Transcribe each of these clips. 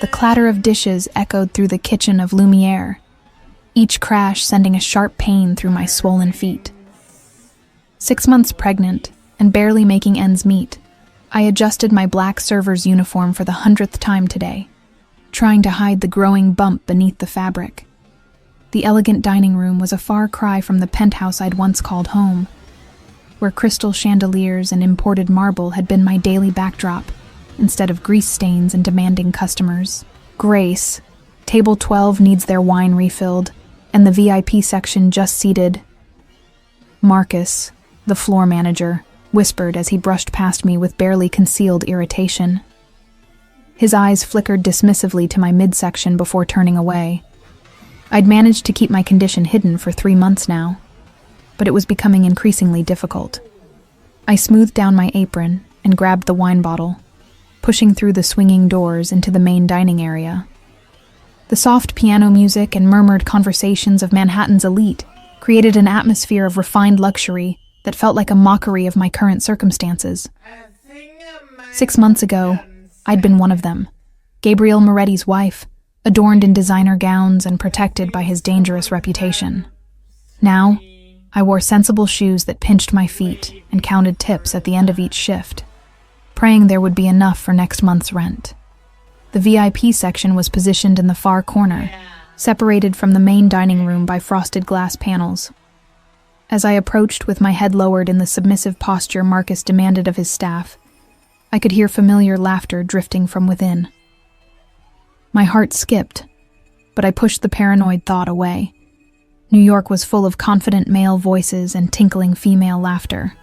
The clatter of dishes echoed through the kitchen of Lumiere, each crash sending a sharp pain through my swollen feet. 6 months pregnant and barely making ends meet, I adjusted my black server's uniform for the 100th time today, trying to hide the growing bump beneath the fabric. The elegant dining room was a far cry from the penthouse I'd once called home, where crystal chandeliers and imported marble had been my daily backdrop, instead of grease stains and demanding customers. Grace, table 12 needs their wine refilled, and the VIP section just seated. Marcus, the floor manager, whispered as he brushed past me with barely concealed irritation. His eyes flickered dismissively to my midsection before turning away. I'd managed to keep my condition hidden for 3 months now, but it was becoming increasingly difficult. I smoothed down my apron and grabbed the wine bottle, pushing through the swinging doors into the main dining area. The soft piano music and murmured conversations of Manhattan's elite created an atmosphere of refined luxury that felt like a mockery of my current circumstances. 6 months ago, I'd been one of them, Gabriel Moretti's wife, adorned in designer gowns and protected by his dangerous reputation. Now, I wore sensible shoes that pinched my feet and counted tips at the end of each shift, praying there would be enough for next month's rent. The VIP section was positioned in the far corner, separated from the main dining room by frosted glass panels. As I approached with my head lowered in the submissive posture Marcus demanded of his staff, I could hear familiar laughter drifting from within. My heart skipped, but I pushed the paranoid thought away. New York was full of confident male voices and tinkling female laughter.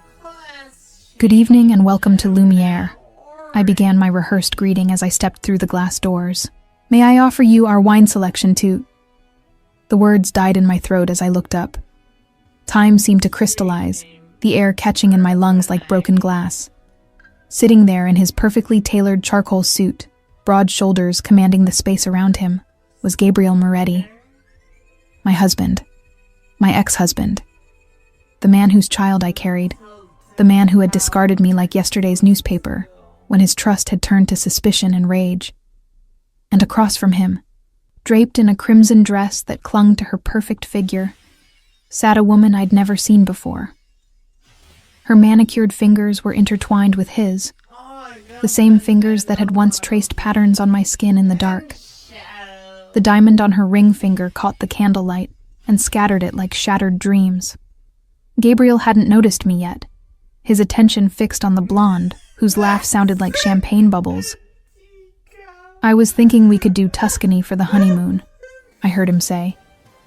"Good evening and welcome to Lumiere," I began my rehearsed greeting as I stepped through the glass doors. "May I offer you our wine selection to—" The words died in my throat as I looked up. Time seemed to crystallize, the air catching in my lungs like broken glass. Sitting there in his perfectly tailored charcoal suit, broad shoulders commanding the space around him, was Gabriel Moretti. My husband. My ex-husband. The man whose child I carried. The man who had discarded me like yesterday's newspaper, when his trust had turned to suspicion and rage. And across from him, draped in a crimson dress that clung to her perfect figure, sat a woman I'd never seen before. Her manicured fingers were intertwined with his, the same fingers that had once traced patterns on my skin in the dark. The diamond on her ring finger caught the candlelight and scattered it like shattered dreams. Gabriel hadn't noticed me yet, his attention fixed on the blonde, whose laugh sounded like champagne bubbles. "I was thinking we could do Tuscany for the honeymoon," I heard him say,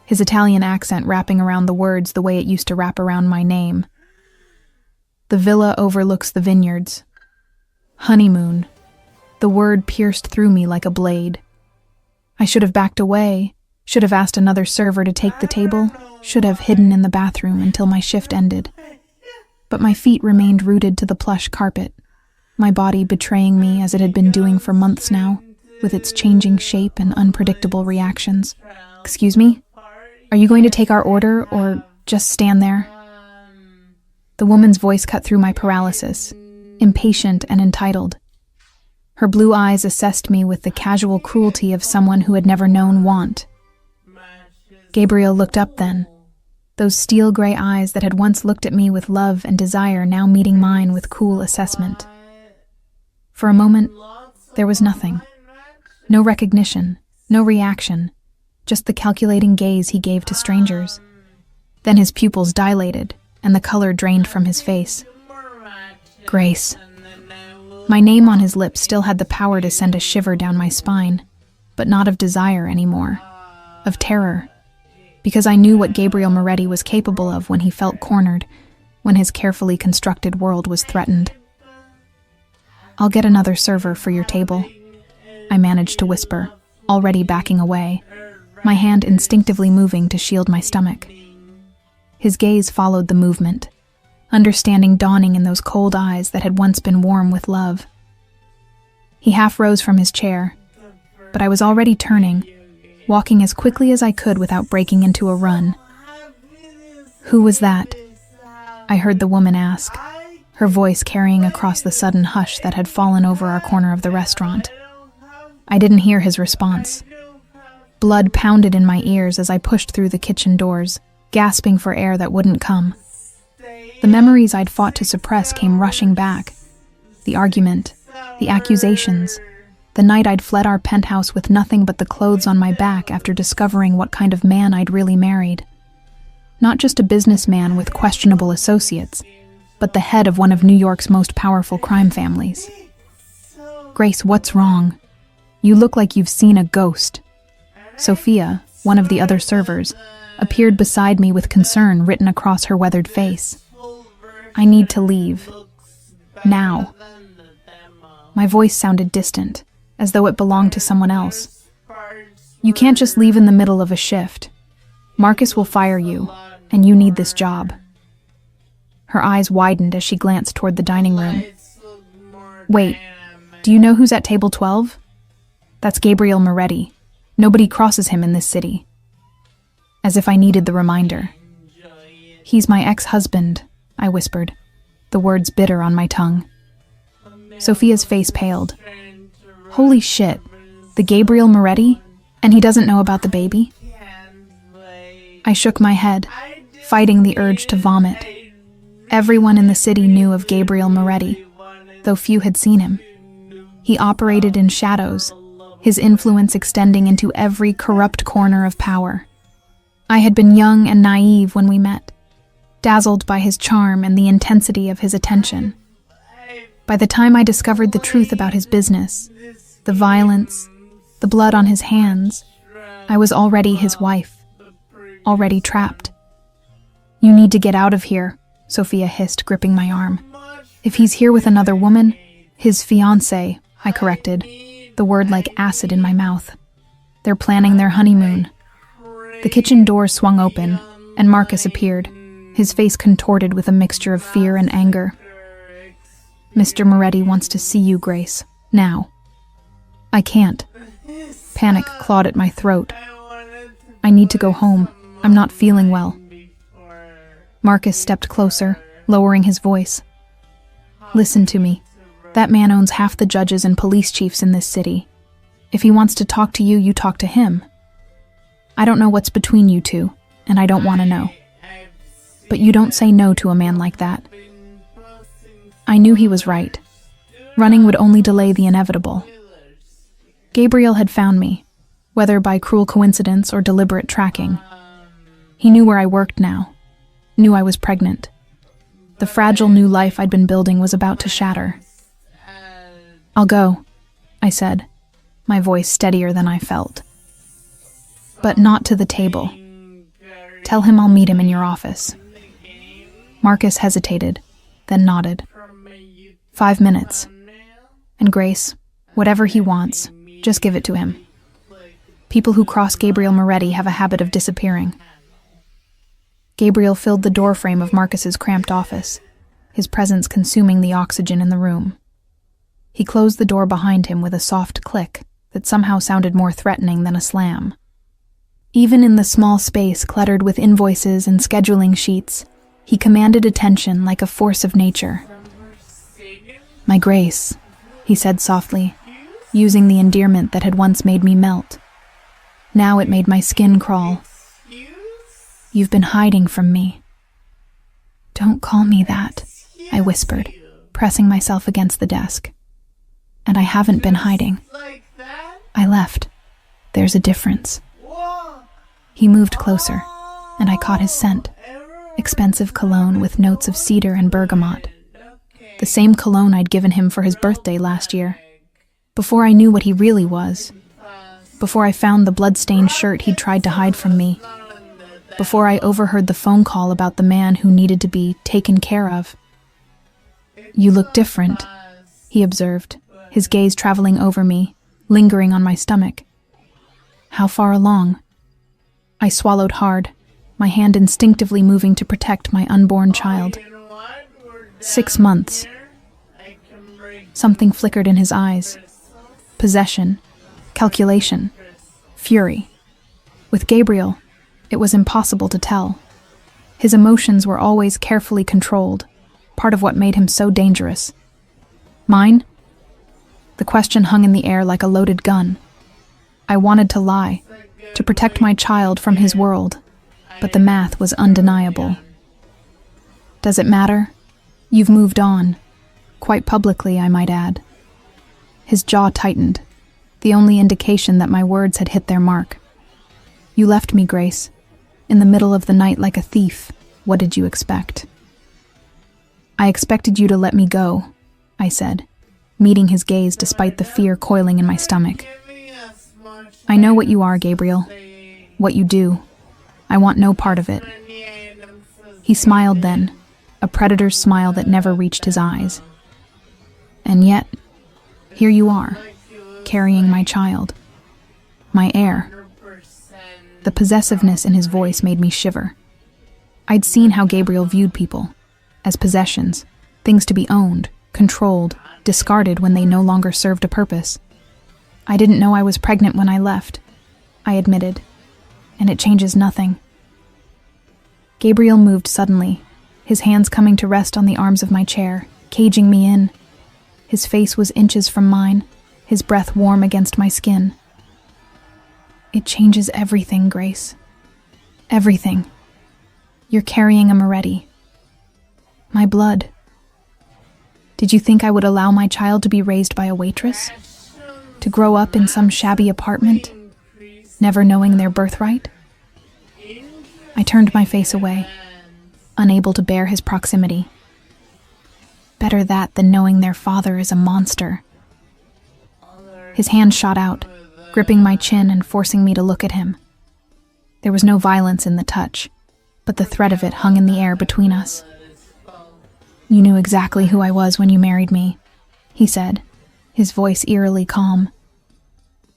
his Italian accent wrapping around the words the way it used to wrap around my name. "The villa overlooks the vineyards." Honeymoon. The word pierced through me like a blade. I should have backed away, should have asked another server to take the table, should have hidden in the bathroom until my shift ended. But my feet remained rooted to the plush carpet, my body betraying me as it had been doing for months now, with its changing shape and unpredictable reactions. "Excuse me? Are you going to take our order, or just stand there?" The woman's voice cut through my paralysis, impatient and entitled. Her blue eyes assessed me with the casual cruelty of someone who had never known want. Gabriel looked up then, those steel-gray eyes that had once looked at me with love and desire now meeting mine with cool assessment. For a moment, there was nothing. No recognition, no reaction, just the calculating gaze he gave to strangers. Then his pupils dilated, and the color drained from his face. Grace. My name on his lips still had the power to send a shiver down my spine, but not of desire anymore, of terror, because I knew what Gabriel Moretti was capable of when he felt cornered, when his carefully constructed world was threatened. "I'll get another server for your table," I managed to whisper, already backing away, my hand instinctively moving to shield my stomach. His gaze followed the movement, understanding dawning in those cold eyes that had once been warm with love. He half rose from his chair, but I was already turning, walking as quickly as I could without breaking into a run. "Who was that?" I heard the woman ask, her voice carrying across the sudden hush that had fallen over our corner of the restaurant. I didn't hear his response. Blood pounded in my ears as I pushed through the kitchen doors, gasping for air that wouldn't come. The memories I'd fought to suppress came rushing back. The argument, the accusations, the night I'd fled our penthouse with nothing but the clothes on my back after discovering what kind of man I'd really married. Not just a businessman with questionable associates, but the head of one of New York's most powerful crime families. Grace, what's wrong? You look like you've seen a ghost. Sophia, one of the other servers, appeared beside me with concern written across her weathered face. I need to leave. Now. My voice sounded distant, as though it belonged to someone else. You can't just leave in the middle of a shift. Marcus will fire you, and you need this job. Her eyes widened as she glanced toward the dining room. Wait, do you know who's at table 12? That's Gabriel Moretti. Nobody crosses him in this city. As if I needed the reminder. He's my ex-husband, I whispered, the words bitter on my tongue. Sophia's face paled. Holy shit, the Gabriel Moretti? And he doesn't know about the baby? I shook my head, fighting the urge to vomit. Everyone in the city knew of Gabriel Moretti, though few had seen him. He operated in shadows, his influence extending into every corrupt corner of power. I had been young and naive when we met, dazzled by his charm and the intensity of his attention. By the time I discovered the truth about his business, the violence, the blood on his hands, I was already his wife, already trapped. You need to get out of here, Sophia hissed, gripping my arm. If he's here with another woman, his fiancée, I corrected, the word like acid in my mouth. They're planning their honeymoon. The kitchen door swung open, and Marcus appeared, his face contorted with a mixture of fear and anger. Mr. Moretti wants to see you, Grace. Now. I can't. Panic clawed at my throat. I need to go home. I'm not feeling well. Marcus stepped closer, lowering his voice. Listen to me. That man owns half the judges and police chiefs in this city. If he wants to talk to you, you talk to him. I don't know what's between you two, and I don't want to know. But you don't say no to a man like that. I knew he was right. Running would only delay the inevitable. Gabriel had found me, whether by cruel coincidence or deliberate tracking. He knew where I worked now, knew I was pregnant. The fragile new life I'd been building was about to shatter. I'll go, I said, my voice steadier than I felt. But not to the table. Tell him I'll meet him in your office. Marcus hesitated, then nodded. 5 minutes. And Grace, whatever he wants, just give it to him. People who cross Gabriel Moretti have a habit of disappearing. Gabriel filled the doorframe of Marcus's cramped office, his presence consuming the oxygen in the room. He closed the door behind him with a soft click that somehow sounded more threatening than a slam. Even in the small space cluttered with invoices and scheduling sheets, he commanded attention like a force of nature. My Grace, he said softly, using the endearment that had once made me melt. Now it made my skin crawl. You've been hiding from me. Don't call me that, I whispered, pressing myself against the desk. And I haven't been hiding. I left. There's a difference. He moved closer, and I caught his scent. Expensive cologne with notes of cedar and bergamot. The same cologne I'd given him for his birthday last year. Before I knew what he really was. Before I found the blood-stained shirt he'd tried to hide from me. Before I overheard the phone call about the man who needed to be taken care of. You look different, he observed, his gaze traveling over me, lingering on my stomach. How far along? I swallowed hard, my hand instinctively moving to protect my unborn child. 6 months. Something flickered in his eyes. Possession, calculation, fury. With Gabriel, it was impossible to tell. His emotions were always carefully controlled, part of what made him so dangerous. Mine? The question hung in the air like a loaded gun. I wanted to lie, to protect my child from his world, but the math was undeniable. Does it matter? You've moved on. Quite publicly, I might add. His jaw tightened, the only indication that my words had hit their mark. You left me, Grace. In the middle of the night like a thief. What did you expect? I expected you to let me go, I said, meeting his gaze despite the fear coiling in my stomach. I know what you are, Gabriel. What you do. I want no part of it. He smiled then, a predator's smile that never reached his eyes. And yet, here you are, carrying my child, my heir. The possessiveness in his voice made me shiver. I'd seen how Gabriel viewed people, as possessions, things to be owned, controlled, discarded when they no longer served a purpose. I didn't know I was pregnant when I left, I admitted, and it changes nothing. Gabriel moved suddenly, his hands coming to rest on the arms of my chair, caging me in. His face was inches from mine, his breath warm against my skin. It changes everything, Grace. Everything. You're carrying a Moretti. My blood. Did you think I would allow my child to be raised by a waitress? To grow up in some shabby apartment, never knowing their birthright? I turned my face away, unable to bear his proximity. Better that than knowing their father is a monster. His hand shot out, gripping my chin and forcing me to look at him. There was no violence in the touch, but the threat of it hung in the air between us. You knew exactly who I was when you married me, he said, his voice eerily calm.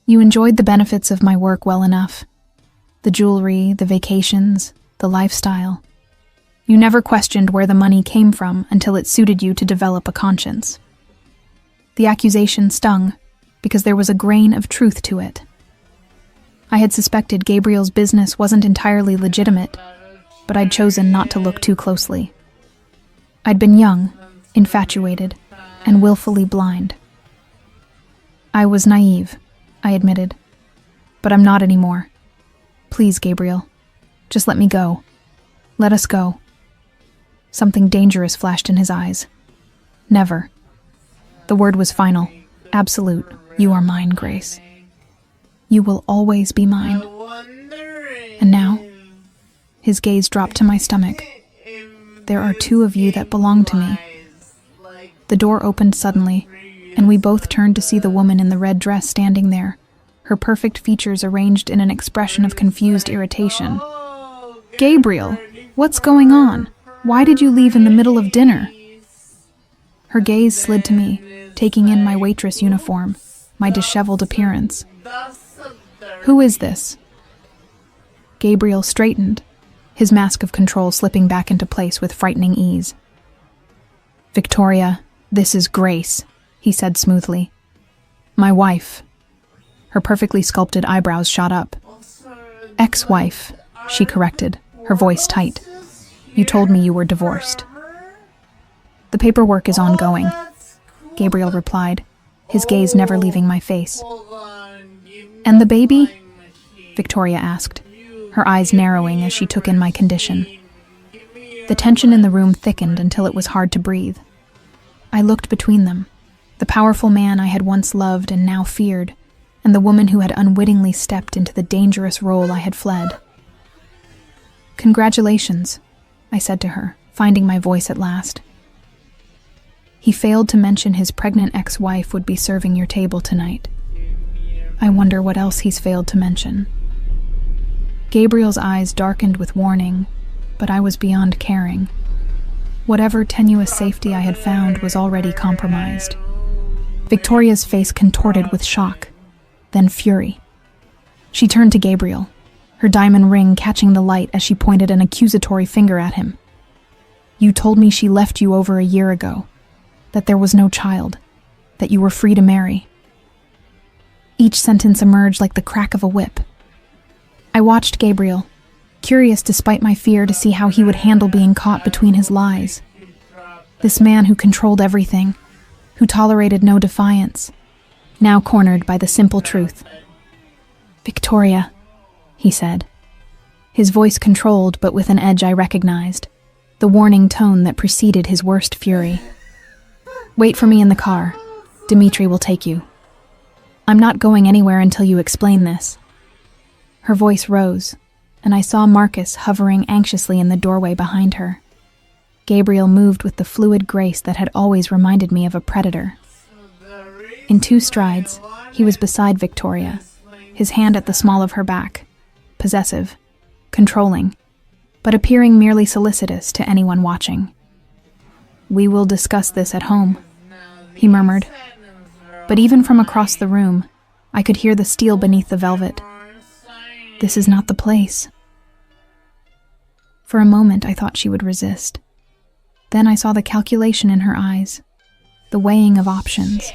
You enjoyed the benefits of my work well enough. The jewelry, the vacations, the lifestyle. You never questioned where the money came from until it suited you to develop a conscience. The accusation stung, because there was a grain of truth to it. I had suspected Gabriel's business wasn't entirely legitimate, but I'd chosen not to look too closely. I'd been young, infatuated, and willfully blind. I was naive, I admitted, but I'm not anymore. Please, Gabriel, just let me go. Let us go. Something dangerous flashed in his eyes. Never. The word was final, absolute. You are mine, Grace. You will always be mine. And now, his gaze dropped to my stomach. There are two of you that belong to me. The door opened suddenly, and we both turned to see the woman in the red dress standing there, her perfect features arranged in an expression of confused irritation. Gabriel, what's going on? Why did you leave in the middle of dinner? Her gaze slid to me, taking in my waitress uniform, my disheveled appearance. Who is this? Gabriel straightened, his mask of control slipping back into place with frightening ease. Victoria, this is Grace, he said smoothly. My wife. Her perfectly sculpted eyebrows shot up. Ex-wife, she corrected, her voice tight. You told me you were divorced. The paperwork is ongoing, Gabriel replied, his gaze never leaving my face. And the baby? Victoria asked, her eyes narrowing as she took in my condition. The tension in the room thickened until it was hard to breathe. I looked between them, the powerful man I had once loved and now feared, and the woman who had unwittingly stepped into the dangerous role I had fled. Congratulations, I said to her, finding my voice at last. He failed to mention his pregnant ex-wife would be serving your table tonight. I wonder what else he's failed to mention. Gabriel's eyes darkened with warning, but I was beyond caring. Whatever tenuous safety I had found was already compromised. Victoria's face contorted with shock, then fury. She turned to Gabriel, her diamond ring catching the light as she pointed an accusatory finger at him. You told me she left you over a year ago, that there was no child, that you were free to marry. Each sentence emerged like the crack of a whip. I watched Gabriel, curious despite my fear to see how he would handle being caught between his lies. This man who controlled everything, who tolerated no defiance, now cornered by the simple truth. "Victoria," he said, his voice controlled but with an edge I recognized, the warning tone that preceded his worst fury. "Wait for me in the car. Dimitri will take you. I'm not going anywhere until you explain this." Her voice rose, and I saw Marcus hovering anxiously in the doorway behind her. Gabriel moved with the fluid grace that had always reminded me of a predator. In 2 strides, he was beside Victoria, his hand at the small of her back, possessive, controlling, but appearing merely solicitous to anyone watching. "We will discuss this at home," he murmured. But even from across the room, I could hear the steel beneath the velvet. "This is not the place." For a moment, I thought she would resist. Then I saw the calculation in her eyes, the weighing of options,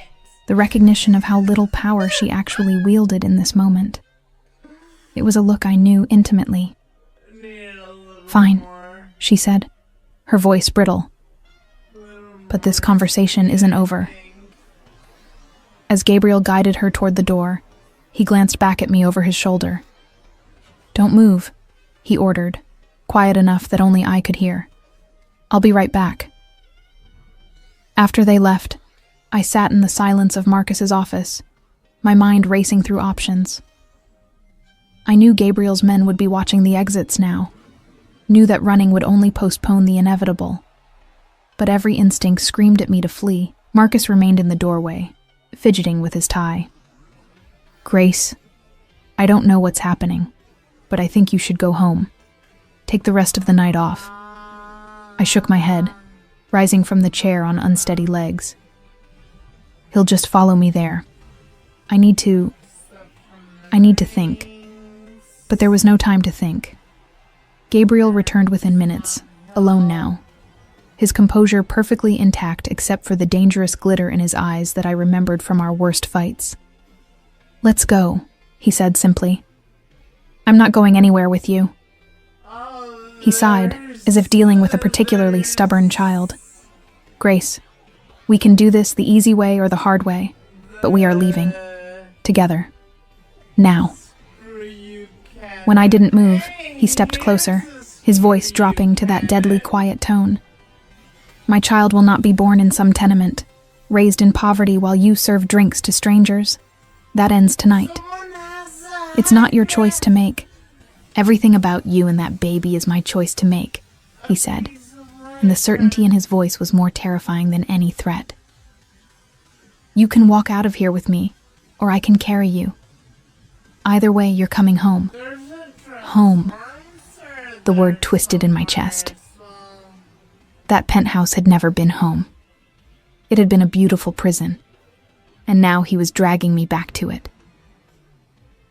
the recognition of how little power she actually wielded in this moment. It was a look I knew intimately. "Fine," she said, her voice brittle. "But this conversation isn't over." As Gabriel guided her toward the door, he glanced back at me over his shoulder. "Don't move," he ordered, quiet enough that only I could hear. "I'll be right back." After they left, I sat in the silence of Marcus's office, my mind racing through options. I knew Gabriel's men would be watching the exits now, knew that running would only postpone the inevitable. But every instinct screamed at me to flee. Marcus remained in the doorway, fidgeting with his tie. "Grace, I don't know what's happening, but I think you should go home. Take the rest of the night off." I shook my head, rising from the chair on unsteady legs. "He'll just follow me there. I need to think." But there was no time to think. Gabriel returned within minutes, alone now, his composure perfectly intact except for the dangerous glitter in his eyes that I remembered from our worst fights. "Let's go," he said simply. "I'm not going anywhere with you." He sighed, as if dealing with a particularly stubborn child. "Grace, we can do this the easy way or the hard way, but we are leaving. Together. Now." When I didn't move, he stepped closer, his voice dropping to that deadly quiet tone. "My child will not be born in some tenement, raised in poverty while you serve drinks to strangers. That ends tonight. It's not your choice to make. Everything about you and that baby is my choice to make," he said, and the certainty in his voice was more terrifying than any threat. "You can walk out of here with me, or I can carry you. Either way, you're coming home." Home. The word twisted in my chest. That penthouse had never been home. It had been a beautiful prison, and now he was dragging me back to it.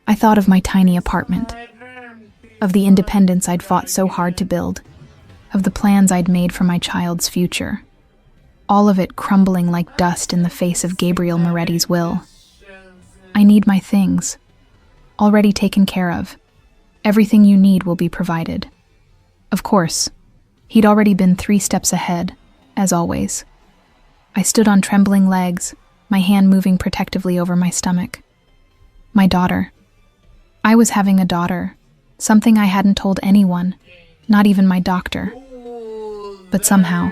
I thought of my tiny apartment, of the independence I'd fought so hard to build, of the plans I'd made for my child's future, all of it crumbling like dust in the face of Gabriel Moretti's will. "I need my things, already taken care of. Everything you need will be provided." Of course, he'd already been 3 steps ahead, as always. I stood on trembling legs, my hand moving protectively over my stomach. My daughter. I was having a daughter, something I hadn't told anyone, not even my doctor. But somehow,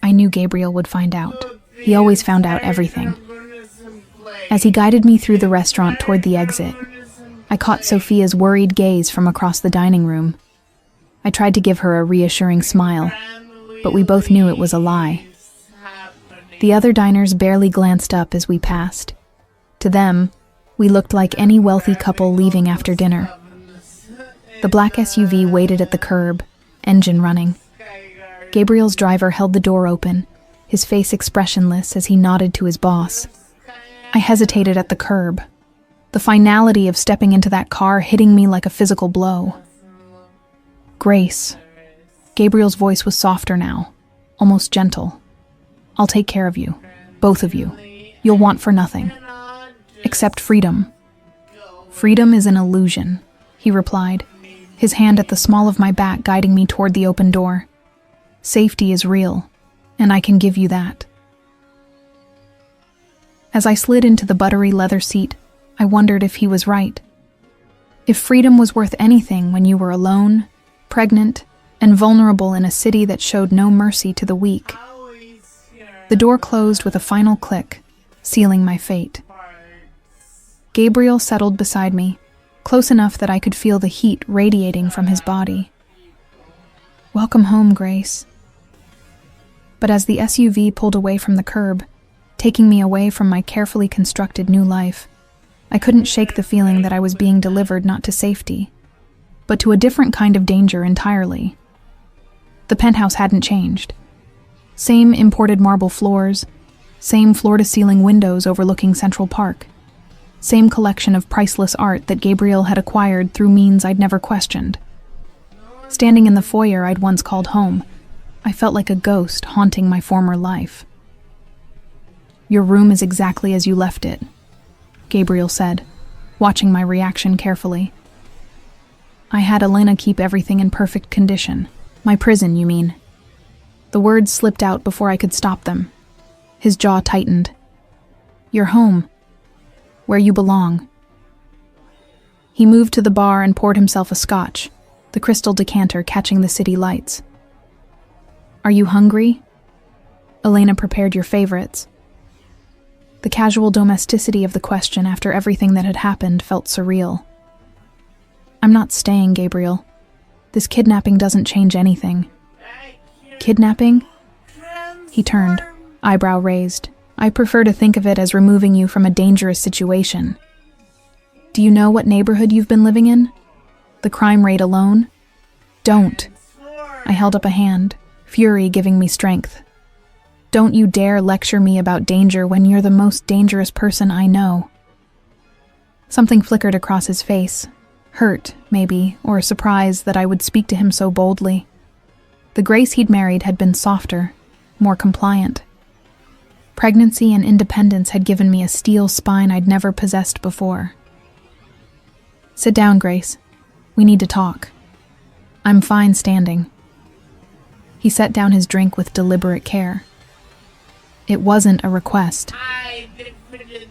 I knew Gabriel would find out. He always found out everything. As he guided me through the restaurant toward the exit, I caught Sophia's worried gaze from across the dining room. I tried to give her a reassuring smile, but we both knew it was a lie. The other diners barely glanced up as we passed. To them, we looked like any wealthy couple leaving after dinner. The black SUV waited at the curb, engine running. Gabriel's driver held the door open, his face expressionless as he nodded to his boss. I hesitated at the curb, the finality of stepping into that car hitting me like a physical blow. "Grace." Gabriel's voice was softer now, almost gentle. "I'll take care of you, both of you. You'll want for nothing. Except freedom." "Freedom is an illusion," he replied, his hand at the small of my back guiding me toward the open door. "Safety is real, and I can give you that." As I slid into the buttery leather seat, I wondered if he was right. If freedom was worth anything when you were alone, pregnant, and vulnerable in a city that showed no mercy to the weak. The door closed with a final click, sealing my fate. Gabriel settled beside me, close enough that I could feel the heat radiating from his body. "Welcome home, Grace." But as the SUV pulled away from the curb, taking me away from my carefully constructed new life, I couldn't shake the feeling that I was being delivered not to safety, but to a different kind of danger entirely. The penthouse hadn't changed. Same imported marble floors, same floor-to-ceiling windows overlooking Central Park, same collection of priceless art that Gabriel had acquired through means I'd never questioned. Standing in the foyer I'd once called home, I felt like a ghost haunting my former life. "Your room is exactly as you left it," Gabriel said, watching my reaction carefully. "I had Elena keep everything in perfect condition. My prison, you mean?" The words slipped out before I could stop them. His jaw tightened. "Your home. Where you belong." He moved to the bar and poured himself a scotch, the crystal decanter catching the city lights. "Are you hungry? Elena prepared your favorites." The casual domesticity of the question after everything that had happened felt surreal. "I'm not staying, Gabriel. This kidnapping doesn't change anything." "Kidnapping?" He turned, eyebrow raised. "I prefer to think of it as removing you from a dangerous situation. Do you know what neighborhood you've been living in? The crime rate alone?" "Don't." I held up a hand, fury giving me strength. "Don't you dare lecture me about danger when you're the most dangerous person I know." Something flickered across his face. Hurt, maybe, or surprise that I would speak to him so boldly. The Grace he'd married had been softer, more compliant. Pregnancy and independence had given me a steel spine I'd never possessed before. "Sit down, Grace. We need to talk." "I'm fine standing." He set down his drink with deliberate care. It wasn't a request.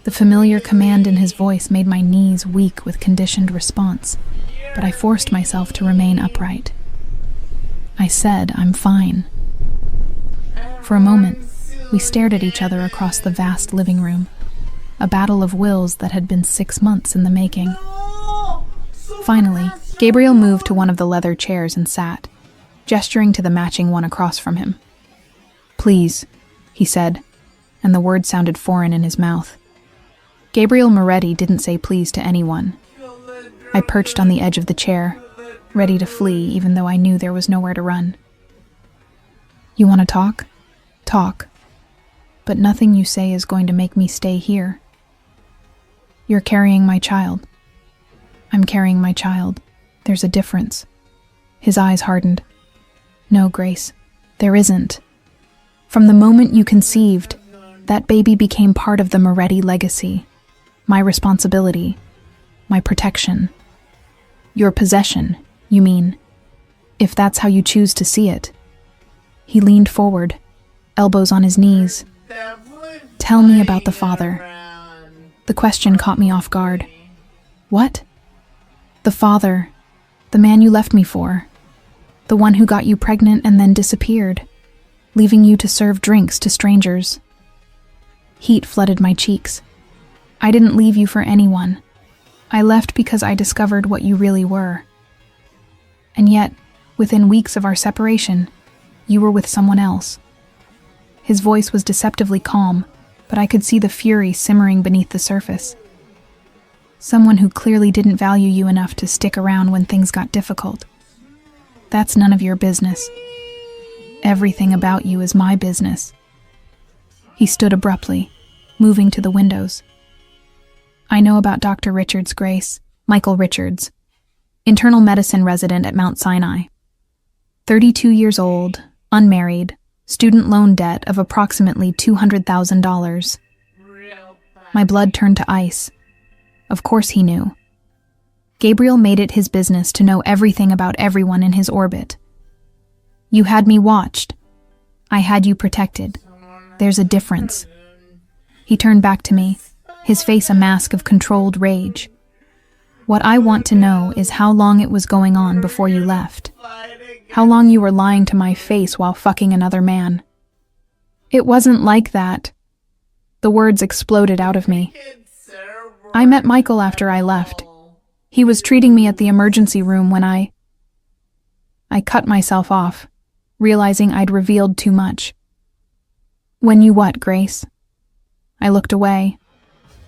The familiar command in his voice made my knees weak with conditioned response, but I forced myself to remain upright. I said, "I'm fine." For a moment, we stared at each other across the vast living room, a battle of wills that had been 6 months in the making. Finally, Gabriel moved to one of the leather chairs and sat, gesturing to the matching one across from him. "Please," he said, and the word sounded foreign in his mouth. Gabriel Moretti didn't say please to anyone. I perched on the edge of the chair, ready to flee even though I knew there was nowhere to run. "You want to talk? Talk. But nothing you say is going to make me stay here. You're carrying my child." "I'm carrying my child. There's a difference." His eyes hardened. "No, Grace, there isn't. From the moment you conceived, that baby became part of the Moretti legacy. My responsibility. My protection. Your possession, you mean, if that's how you choose to see it." He leaned forward, elbows on his knees. "Tell me about the father." The question caught me off guard. "What?" "The father. The man you left me for. The one who got you pregnant and then disappeared, leaving you to serve drinks to strangers." Heat flooded my cheeks. "I didn't leave you for anyone. I left because I discovered what you really were. And yet, within weeks of our separation, you were with someone else." His voice was deceptively calm, but I could see the fury simmering beneath the surface. "Someone who clearly didn't value you enough to stick around when things got difficult. That's none of your business. Everything about you is my business." He stood abruptly, moving to the windows. "I know about Dr. Richards, Grace. Michael Richards. Internal medicine resident at Mount Sinai. 32 years old, unmarried, student loan debt of approximately $200,000. My blood turned to ice. Of course he knew. Gabriel made it his business to know everything about everyone in his orbit. You had me watched. I had you protected. There's a difference. He turned back to me, his face a mask of controlled rage. What I want to know is how long it was going on before you left. How long you were lying to my face while fucking another man. It wasn't like that. The words exploded out of me. I met Michael after I left. He was treating me at the emergency room when I cut myself off, realizing I'd revealed too much. When you what, Grace? I looked away,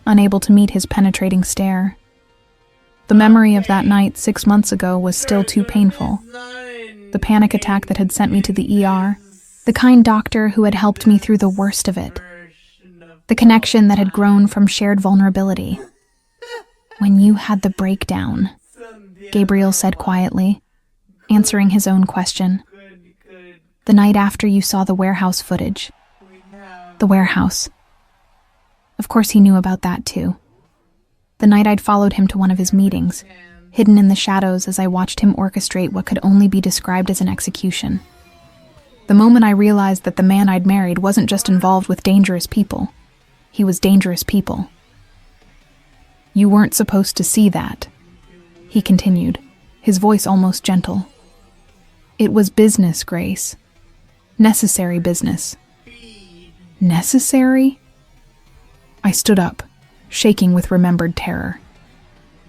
unable to meet his penetrating stare. The memory of that night 6 months ago was still too painful. The panic attack that had sent me to the ER, the kind doctor who had helped me through the worst of it, the connection that had grown from shared vulnerability. When you had the breakdown, Gabriel said quietly, answering his own question. The night after you saw the warehouse footage. The warehouse. Of course he knew about that too. The night I'd followed him to one of his meetings, hidden in the shadows as I watched him orchestrate what could only be described as an execution. The moment I realized that the man I'd married wasn't just involved with dangerous people. He was dangerous people. You weren't supposed to see that, he continued, his voice almost gentle. It was business, Grace. Necessary business. Necessary? I stood up, shaking with remembered terror.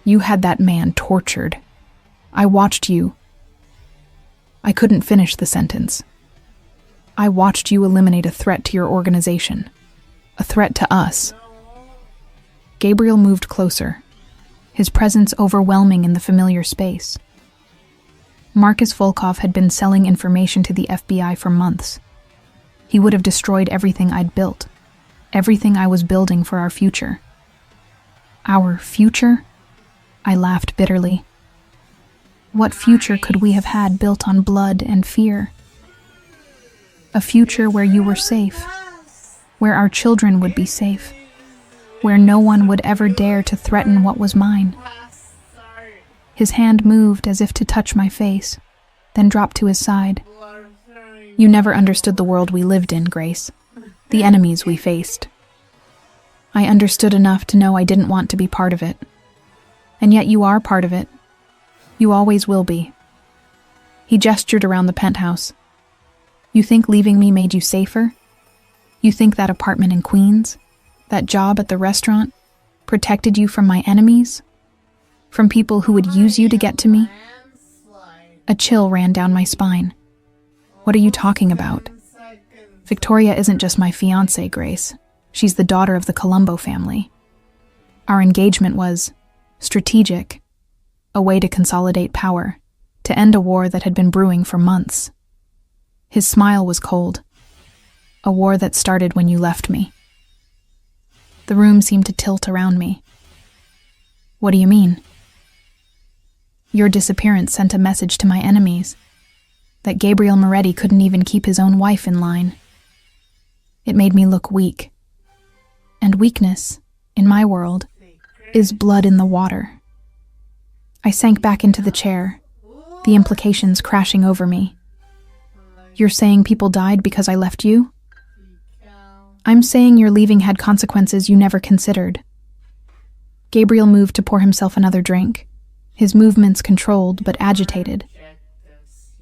You had that man tortured. I watched you. I couldn't finish the sentence. I watched you eliminate a threat to your organization. A threat to us. Gabriel moved closer, his presence overwhelming in the familiar space. Marcus Volkov had been selling information to the FBI for months. He would have destroyed everything I'd built, everything I was building for our future. Our future? I laughed bitterly. What future could we have had built on blood and fear? A future where you were safe, where our children would be safe, where no one would ever dare to threaten what was mine. His hand moved as if to touch my face, then dropped to his side. You never understood the world we lived in, Grace, the enemies we faced. I understood enough to know I didn't want to be part of it. And yet you are part of it. You always will be. He gestured around the penthouse. You think leaving me made you safer? You think that apartment in Queens, that job at the restaurant, protected you from my enemies? From people who would use you to get to me? A chill ran down my spine. What are you talking about? Victoria isn't just my fiancée, Grace. She's the daughter of the Colombo family. Our engagement was strategic, a way to consolidate power, to end a war that had been brewing for months. His smile was cold. A war that started when you left me. The room seemed to tilt around me. What do you mean? Your disappearance sent a message to my enemies that Gabriel Moretti couldn't even keep his own wife in line. It made me look weak. And weakness, in my world, is blood in the water. I sank back into the chair, the implications crashing over me. You're saying people died because I left you? I'm saying your leaving had consequences you never considered. Gabriel moved to pour himself another drink, his movements controlled but agitated.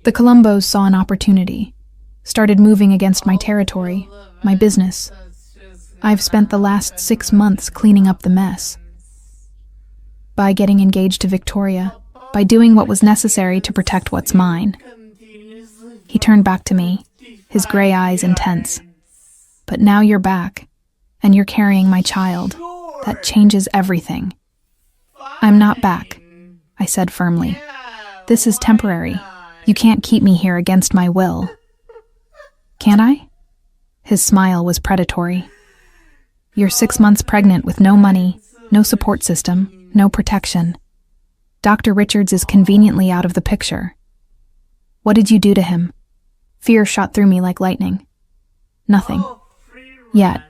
The Colombos saw an opportunity, started moving against my territory, my business. I've spent the last 6 months cleaning up the mess. By getting engaged to Victoria, by doing what was necessary to protect what's mine. He turned back to me, his gray eyes intense. But now you're back, and you're carrying my child. That changes everything. I'm not back, I said firmly. This is temporary. You can't keep me here against my will. Can't I? His smile was predatory. You're 6 months pregnant with no money, no support system, no protection. Dr. Richards is conveniently out of the picture. What did you do to him? Fear shot through me like lightning. Nothing. Yet.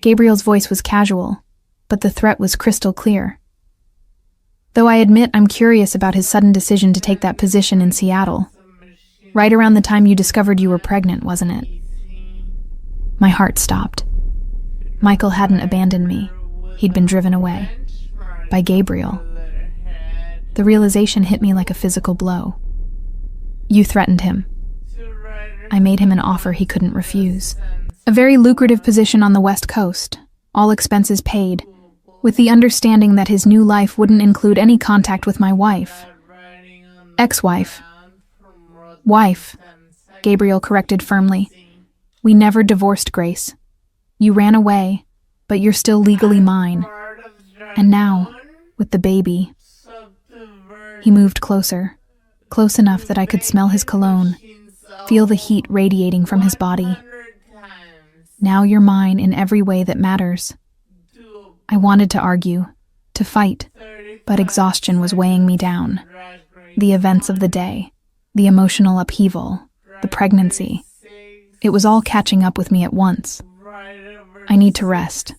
Gabriel's voice was casual, but the threat was crystal clear. Though I admit I'm curious about his sudden decision to take that position in Seattle. Right around the time you discovered you were pregnant, wasn't it? My heart stopped. Michael hadn't abandoned me. He'd been driven away. By Gabriel. The realization hit me like a physical blow. You threatened him. I made him an offer he couldn't refuse. A very lucrative position on the West Coast, all expenses paid, with the understanding that his new life wouldn't include any contact with my wife. Ex-wife. Wife, Gabriel corrected firmly. We never divorced, Grace. You ran away, but you're still legally mine. And now, with the baby... He moved closer, close enough that I could smell his cologne, feel the heat radiating from his body. Now you're mine in every way that matters. I wanted to argue, to fight, but exhaustion was weighing me down. The events of the day, the emotional upheaval, the pregnancy. It was all catching up with me at once. I need to rest,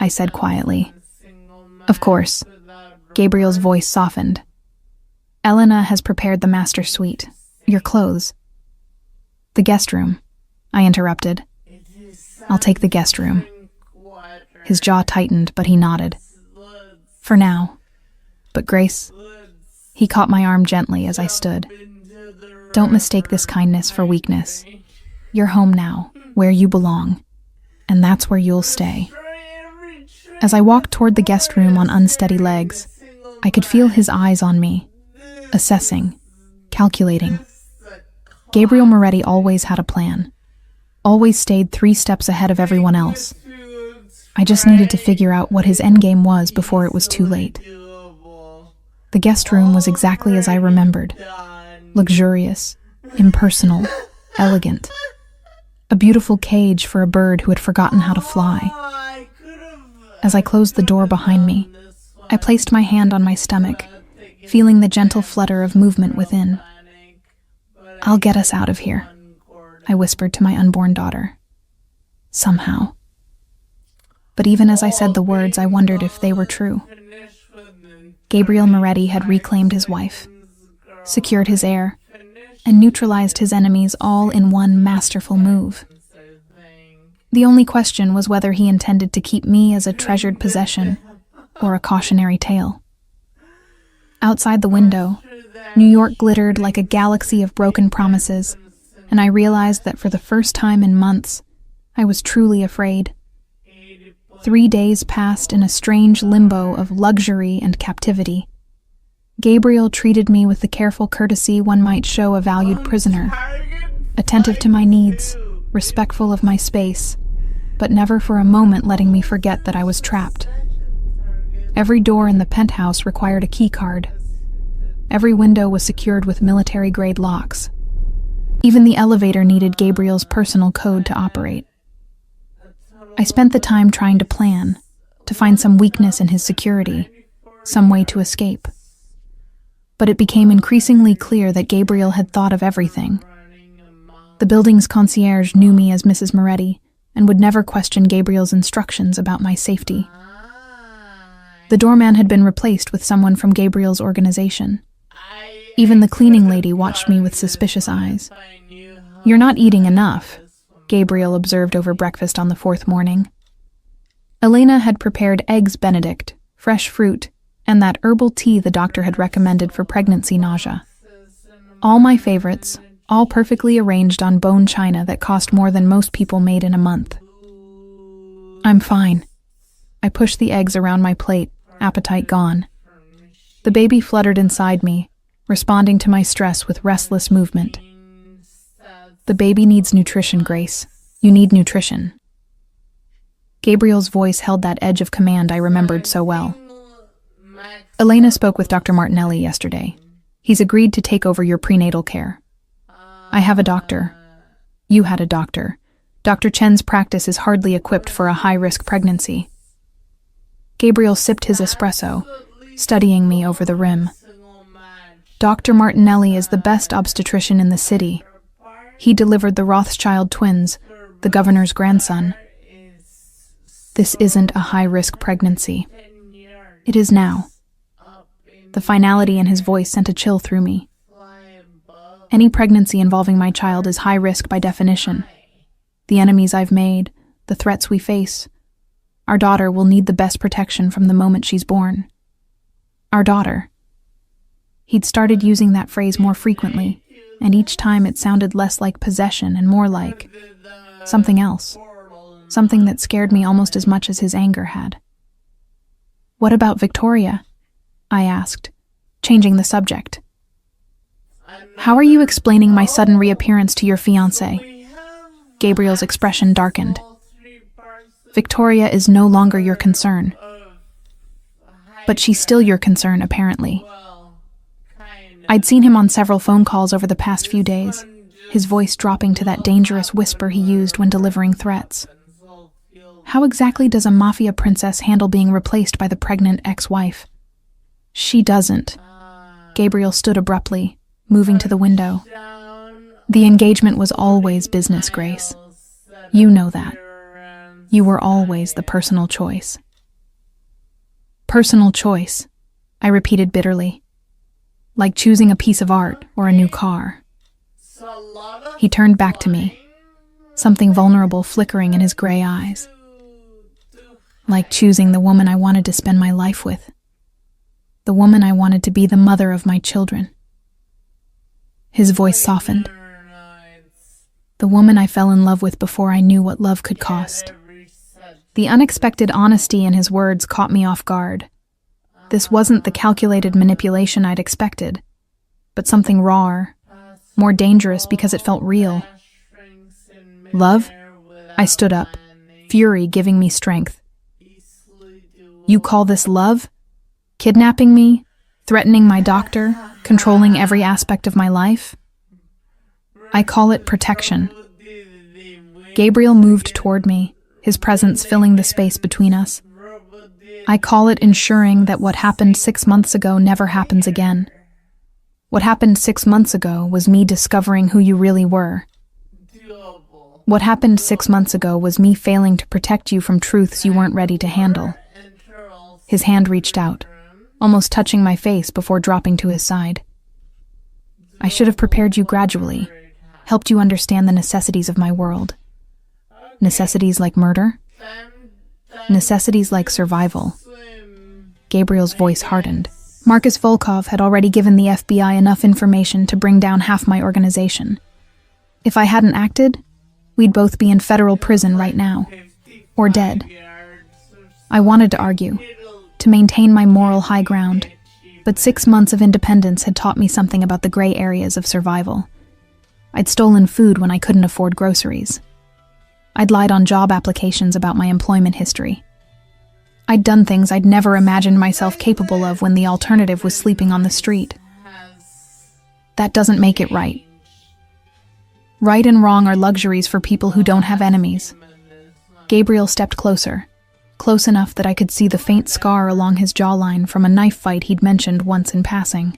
I said quietly. Of course. Gabriel's voice softened. Elena has prepared the master suite. Your clothes. The guest room, I interrupted. I'll take the guest room. His jaw tightened, but he nodded. For now. But Grace... He caught my arm gently as I stood. Don't mistake this kindness for weakness. You're home now, where you belong. And that's where you'll stay. As I walked toward the guest room on unsteady legs, I could feel his eyes on me, assessing, calculating. Gabriel Moretti always had a plan, always stayed 3 steps ahead of everyone else. I just needed to figure out what his endgame was before it was too late. The guest room was exactly as I remembered. Luxurious, impersonal, elegant. A beautiful cage for a bird who had forgotten how to fly. As I closed the door behind me, I placed my hand on my stomach, feeling the gentle flutter of movement within. I'll get us out of here, I whispered to my unborn daughter. Somehow. But even as I said the words, I wondered if they were true. Gabriel Moretti had reclaimed his wife, secured his heir, and neutralized his enemies all in one masterful move. The only question was whether he intended to keep me as a treasured possession or a cautionary tale. Outside the window, New York glittered like a galaxy of broken promises, and I realized that for the first time in months, I was truly afraid. 3 days passed in a strange limbo of luxury and captivity. Gabriel treated me with the careful courtesy one might show a valued prisoner, attentive to my needs, respectful of my space, but never for a moment letting me forget that I was trapped. Every door in the penthouse required a key card. Every window was secured with military-grade locks. Even the elevator needed Gabriel's personal code to operate. I spent the time trying to plan, to find some weakness in his security, some way to escape. But it became increasingly clear that Gabriel had thought of everything. The building's concierge knew me as Mrs. Moretti and would never question Gabriel's instructions about my safety. The doorman had been replaced with someone from Gabriel's organization. Even the cleaning lady watched me with suspicious eyes. You're not eating enough, Gabriel observed over breakfast on the 4th morning. Elena had prepared eggs Benedict, fresh fruit, and that herbal tea the doctor had recommended for pregnancy nausea. All my favorites, all perfectly arranged on bone china that cost more than most people made in a month. I'm fine. I pushed the eggs around my plate, appetite gone. The baby fluttered inside me, responding to my stress with restless movement. The baby needs nutrition, Grace. You need nutrition. Gabriel's voice held that edge of command I remembered so well. Elena spoke with Dr. Martinelli yesterday. He's agreed to take over your prenatal care. I have a doctor. You had a doctor. Dr. Chen's practice is hardly equipped for a high-risk pregnancy. Gabriel sipped his espresso, studying me over the rim. Dr. Martinelli is the best obstetrician in the city. He delivered the Rothschild twins, the governor's grandson. This isn't a high-risk pregnancy. It is now. The finality in his voice sent a chill through me. Any pregnancy involving my child is high risk by definition. The enemies I've made, the threats we face, Our daughter will need the best protection from the moment she's born. Our daughter. He'd started using that phrase more frequently, and each time it sounded less like possession and more like something else. Something that scared me almost as much as his anger had. "What about Victoria?" I asked, changing the subject. "How are you explaining my sudden reappearance to your fiancé?" Gabriel's expression darkened. "Victoria is no longer your concern. But she's still your concern, apparently." I'd seen him on several phone calls over the past few days, his voice dropping to that dangerous whisper he used when delivering threats. How exactly does a mafia princess handle being replaced by the pregnant ex-wife? She doesn't. Gabriel stood abruptly, moving to the window. "The engagement was always business, Grace. You know that. You were always the personal choice." "Personal choice," I repeated bitterly. "Like choosing a piece of art or a new car." He turned back to me, something vulnerable flickering in his gray eyes. "Like choosing the woman I wanted to spend my life with. The woman I wanted to be the mother of my children." His voice softened. "The woman I fell in love with before I knew what love could cost." The unexpected honesty in his words caught me off guard. This wasn't the calculated manipulation I'd expected, but something rawer, more dangerous because it felt real. "Love?" I stood up, fury giving me strength. "You call this love? Kidnapping me? Threatening my doctor? Controlling every aspect of my life?" "I call it protection." Gabriel moved toward me, his presence filling the space between us. "I call it ensuring that what happened 6 months ago never happens again. What happened 6 months ago was me discovering who you really were. What happened 6 months ago was me failing to protect you from truths you weren't ready to handle." His hand reached out, almost touching my face before dropping to his side. "I should have prepared you gradually, helped you understand the necessities of my world. Necessities like murder? Necessities like survival." Gabriel's voice hardened. Marcus Volkov had already given the FBI enough information to bring down half my organization. If I hadn't acted, we'd both be in federal prison right now. Or dead. I wanted to argue, to maintain my moral high ground, but 6 months of independence had taught me something about the gray areas of survival. I'd stolen food when I couldn't afford groceries. I'd lied on job applications about my employment history. I'd done things I'd never imagined myself capable of when the alternative was sleeping on the street. That doesn't make it right. Right and wrong are luxuries for people who don't have enemies. Gabriel stepped closer, close enough that I could see the faint scar along his jawline from a knife fight he'd mentioned once in passing.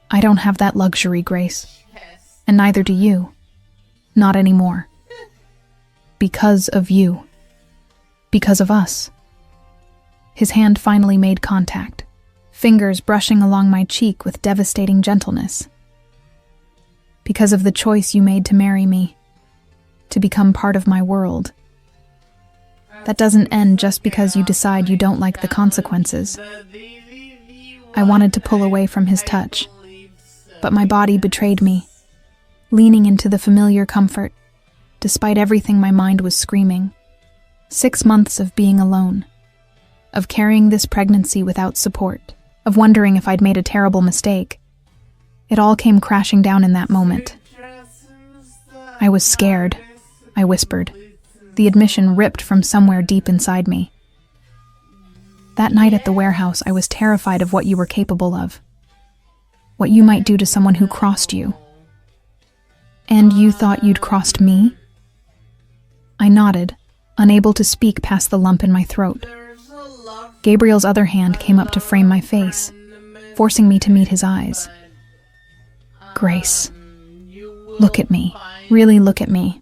"I don't have that luxury, Grace. And neither do you. Not anymore. Because of you. Because of us." His hand finally made contact, fingers brushing along my cheek with devastating gentleness. "Because of the choice you made to marry me, to become part of my world. That doesn't end just because you decide you don't like the consequences." I wanted to pull away from his touch, but my body betrayed me, leaning into the familiar comfort, despite everything my mind was screaming. 6 months of being alone, of carrying this pregnancy without support, of wondering if I'd made a terrible mistake. It all came crashing down in that moment. "I was scared," I whispered, the admission ripped from somewhere deep inside me. "That night at the warehouse, I was terrified of what you were capable of. What you might do to someone who crossed you." "And you thought you'd crossed me?" I nodded, unable to speak past the lump in my throat. Gabriel's other hand came up to frame my face, forcing me to meet his eyes. "Grace, look at me. Really look at me."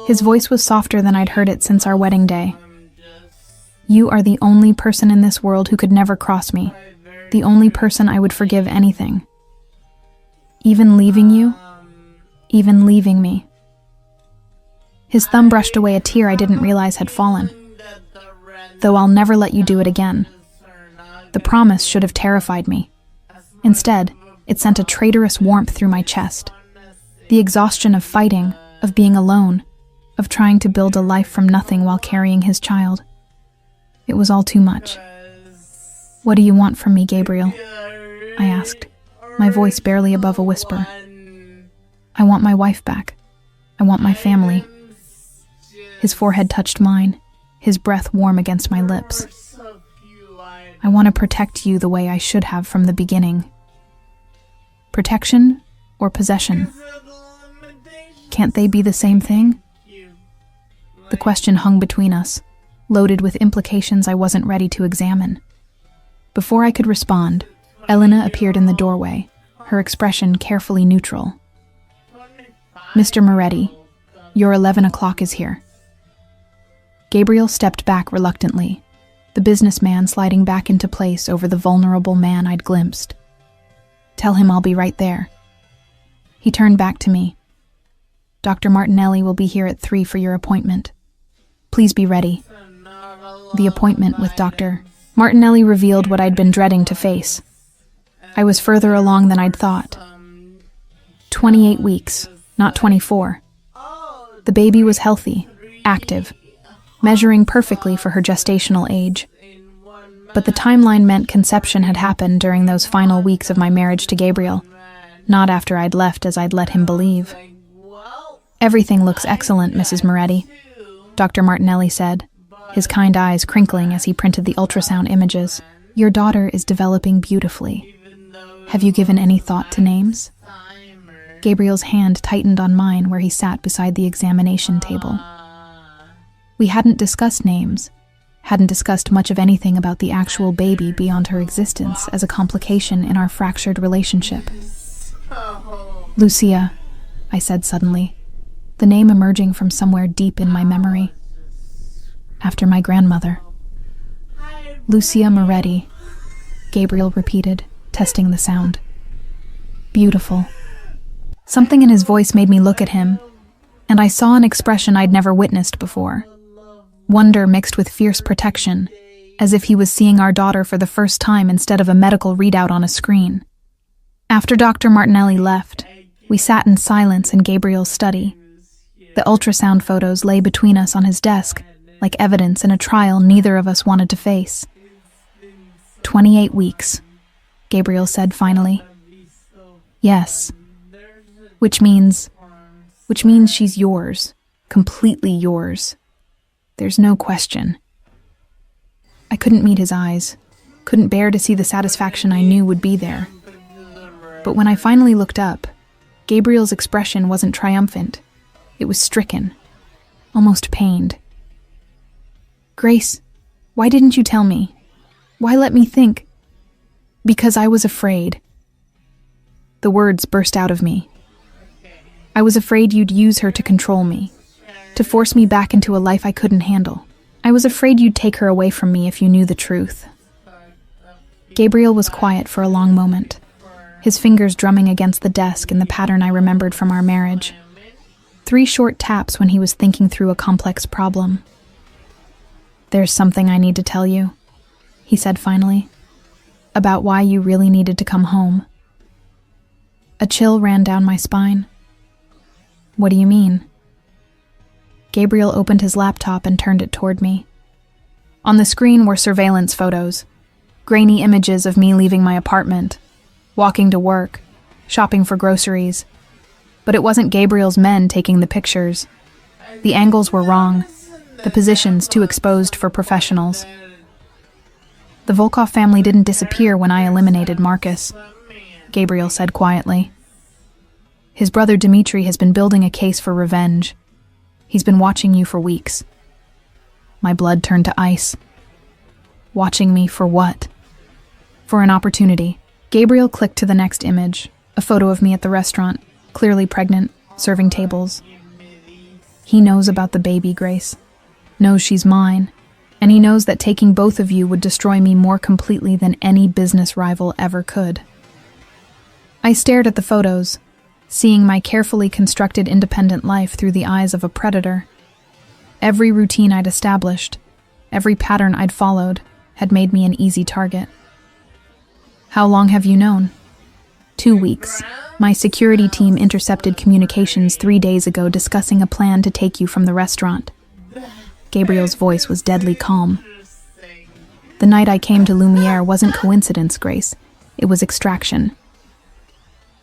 His voice was softer than I'd heard it since our wedding day. "You are the only person in this world who could never cross me, the only person I would forgive anything. Even leaving you, even leaving me." His thumb brushed away a tear I didn't realize had fallen. "Though I'll never let you do it again." The promise should have terrified me. Instead, it sent a traitorous warmth through my chest. The exhaustion of fighting, of being alone, of trying to build a life from nothing while carrying his child. It was all too much. "What do you want from me, Gabriel?" I asked, my voice barely above a whisper. "I want my wife back. I want my family." His forehead touched mine, his breath warm against my lips. "I want to protect you the way I should have from the beginning." Protection or possession? Can't they be the same thing? The question hung between us, loaded with implications I wasn't ready to examine. Before I could respond, Elena appeared in the doorway, her expression carefully neutral. "Mr. Moretti, your 11 o'clock is here." Gabriel stepped back reluctantly, the businessman sliding back into place over the vulnerable man I'd glimpsed. "Tell him I'll be right there." He turned back to me. "Dr. Martinelli will be here at 3 for your appointment. Please be ready." The appointment with Dr. Martinelli revealed what I'd been dreading to face. I was further along than I'd thought. 28 weeks, not 24. The baby was healthy, active, measuring perfectly for her gestational age. But the timeline meant conception had happened during those final weeks of my marriage to Gabriel, not after I'd left as I'd let him believe. "Everything looks excellent, Mrs. Moretti," Dr. Martinelli said, his kind eyes crinkling as he printed the ultrasound images. "Your daughter is developing beautifully. Have you given any thought to names?" Gabriel's hand tightened on mine where he sat beside the examination table. We hadn't discussed names, hadn't discussed much of anything about the actual baby beyond her existence as a complication in our fractured relationship. "Lucia," I said suddenly, the name emerging from somewhere deep in my memory. After my grandmother. "Lucia Moretti," Gabriel repeated, testing the sound. "Beautiful." Something in his voice made me look at him, and I saw an expression I'd never witnessed before. Wonder mixed with fierce protection, as if he was seeing our daughter for the first time instead of a medical readout on a screen. After Dr. Martinelli left, we sat in silence in Gabriel's study. The ultrasound photos lay between us on his desk, like evidence in a trial neither of us wanted to face. 28 weeks, Gabriel said finally. "Yes. Which means she's yours, completely yours. There's no question." I couldn't meet his eyes, couldn't bear to see the satisfaction I knew would be there. But when I finally looked up, Gabriel's expression wasn't triumphant. It was stricken, almost pained. "Grace, why didn't you tell me? Why let me think?" "Because I was afraid." The words burst out of me. "I was afraid you'd use her to control me, to force me back into a life I couldn't handle. I was afraid you'd take her away from me if you knew the truth." Gabriel was quiet for a long moment, his fingers drumming against the desk in the pattern I remembered from our marriage. 3 short taps when he was thinking through a complex problem. "There's something I need to tell you," he said finally, "about why you really needed to come home." A chill ran down my spine. "What do you mean?" Gabriel opened his laptop and turned it toward me. On the screen were surveillance photos, grainy images of me leaving my apartment, walking to work, shopping for groceries. But it wasn't Gabriel's men taking the pictures. The angles were wrong, the positions too exposed for professionals. "The Volkov family didn't disappear when I eliminated Marcus," Gabriel said quietly. "His brother Dmitri has been building a case for revenge. He's been watching you for weeks." My blood turned to ice. Watching me for what? For an opportunity. Gabriel clicked to the next image, a photo of me at the restaurant, clearly pregnant, serving tables. "He knows about the baby, Grace. Knows she's mine. And he knows that taking both of you would destroy me more completely than any business rival ever could." I stared at the photos, seeing my carefully constructed independent life through the eyes of a predator. Every routine I'd established, every pattern I'd followed, had made me an easy target. How long have you known? 2 weeks. My security team intercepted communications 3 days ago discussing a plan to take you from the restaurant. Gabriel's voice was deadly calm. The night I came to Lumiere wasn't coincidence, Grace. It was extraction.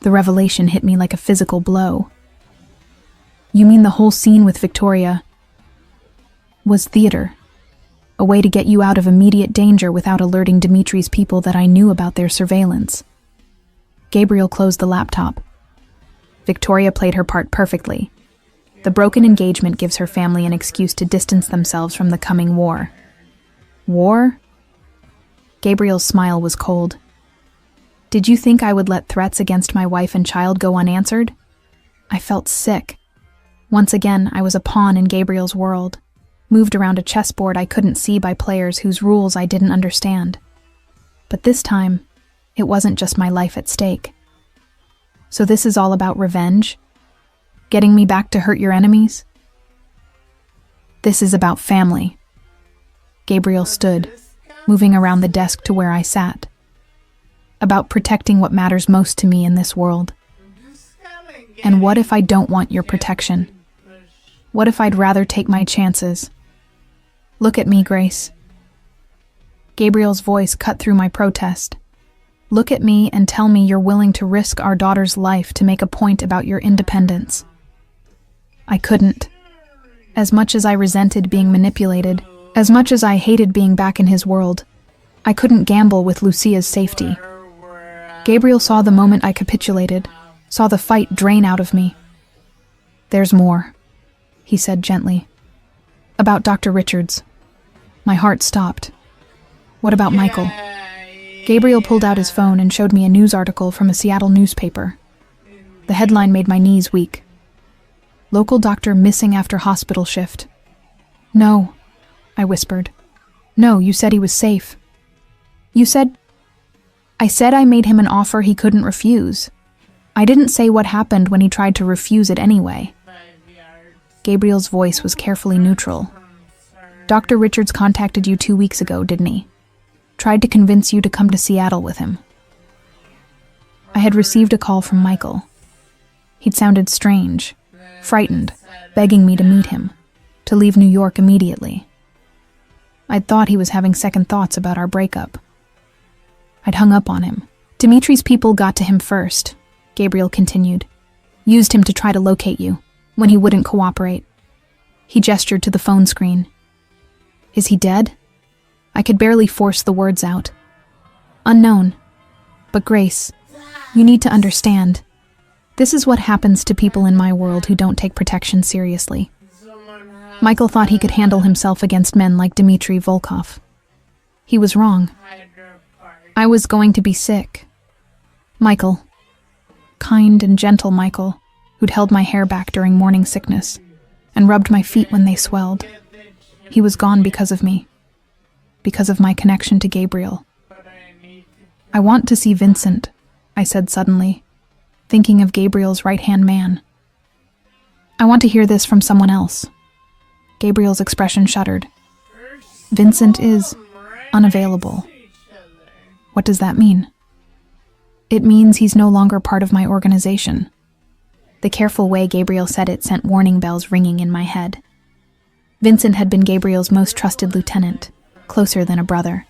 The revelation hit me like a physical blow. You mean the whole scene with Victoria was theater? A way to get you out of immediate danger without alerting Dimitri's people that I knew about their surveillance. Gabriel closed the laptop. Victoria played her part perfectly. The broken engagement gives her family an excuse to distance themselves from the coming war. War? Gabriel's smile was cold. Did you think I would let threats against my wife and child go unanswered? I felt sick. Once again, I was a pawn in Gabriel's world, moved around a chessboard I couldn't see by players whose rules I didn't understand. But this time, it wasn't just my life at stake. So this is all about revenge? Getting me back to hurt your enemies? This is about family. Gabriel stood, moving around the desk to where I sat. About protecting what matters most to me in this world. And what if I don't want your protection? What if I'd rather take my chances? Look at me, Grace. Gabriel's voice cut through my protest. Look at me and tell me you're willing to risk our daughter's life to make a point about your independence. I couldn't. As much as I resented being manipulated, as much as I hated being back in his world, I couldn't gamble with Lucia's safety. Gabriel saw the moment I capitulated, saw the fight drain out of me. There's more, he said gently. About Dr. Richards. My heart stopped. What about Michael? Gabriel pulled out his phone and showed me a news article from a Seattle newspaper. The headline made my knees weak. Local doctor missing after hospital shift. No, I whispered. No, you said he was safe. You said... I said I made him an offer he couldn't refuse. I didn't say what happened when he tried to refuse it anyway. Gabriel's voice was carefully neutral. Dr. Richards contacted you 2 weeks ago, didn't he? Tried to convince you to come to Seattle with him. I had received a call from Michael. He'd sounded strange, frightened, begging me to meet him, to leave New York immediately. I'd thought he was having second thoughts about our breakup. I'd hung up on him. Dimitri's people got to him first, Gabriel continued. Used him to try to locate you, when he wouldn't cooperate. He gestured to the phone screen. Is he dead? I could barely force the words out. Unknown. But Grace, you need to understand. This is what happens to people in my world who don't take protection seriously. Michael thought he could handle himself against men like Dmitri Volkov. He was wrong. I was going to be sick. Michael, kind and gentle Michael, who'd held my hair back during morning sickness and rubbed my feet when they swelled. He was gone because of me, because of my connection to Gabriel. I want to see Vincent, I said suddenly, thinking of Gabriel's right-hand man. I want to hear this from someone else. Gabriel's expression shuddered. Vincent is unavailable. What does that mean? It means he's no longer part of my organization. The careful way Gabriel said it sent warning bells ringing in my head. Vincent had been Gabriel's most trusted lieutenant, closer than a brother.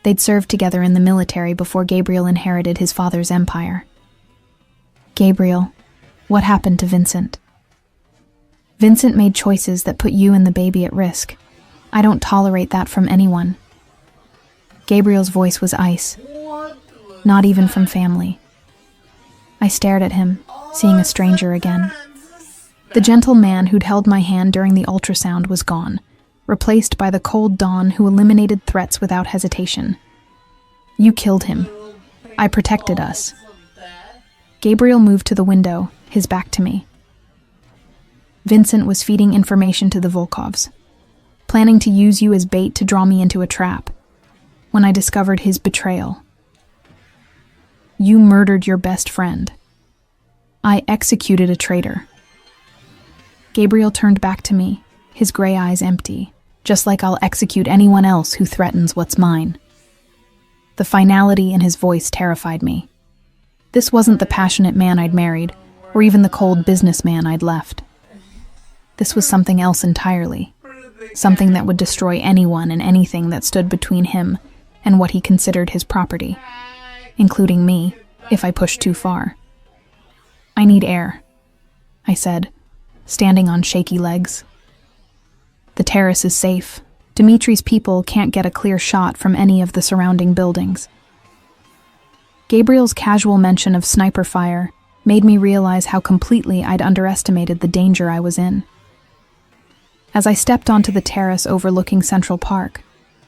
They'd served together in the military before Gabriel inherited his father's empire. Gabriel, what happened to Vincent? Vincent made choices that put you and the baby at risk. I don't tolerate that from anyone. Gabriel's voice was ice, not even from family. I stared at him, seeing a stranger again. The gentle man who'd held my hand during the ultrasound was gone, replaced by the cold Dawn who eliminated threats without hesitation. You killed him. I protected us. Gabriel moved to the window, his back to me. Vincent was feeding information to the Volkovs, planning to use you as bait to draw me into a trap, when I discovered his betrayal. You murdered your best friend. I executed a traitor. Gabriel turned back to me, his gray eyes empty, just like I'll execute anyone else who threatens what's mine. The finality in his voice terrified me. This wasn't the passionate man I'd married, or even the cold businessman I'd left. This was something else entirely, something that would destroy anyone and anything that stood between him and what he considered his property, including me, if I pushed too far. "I need air," I said, standing on shaky legs. "The terrace is safe. Dimitri's people can't get a clear shot from any of the surrounding buildings." Gabriel's casual mention of sniper fire made me realize how completely I'd underestimated the danger I was in. As I stepped onto the terrace overlooking Central Park,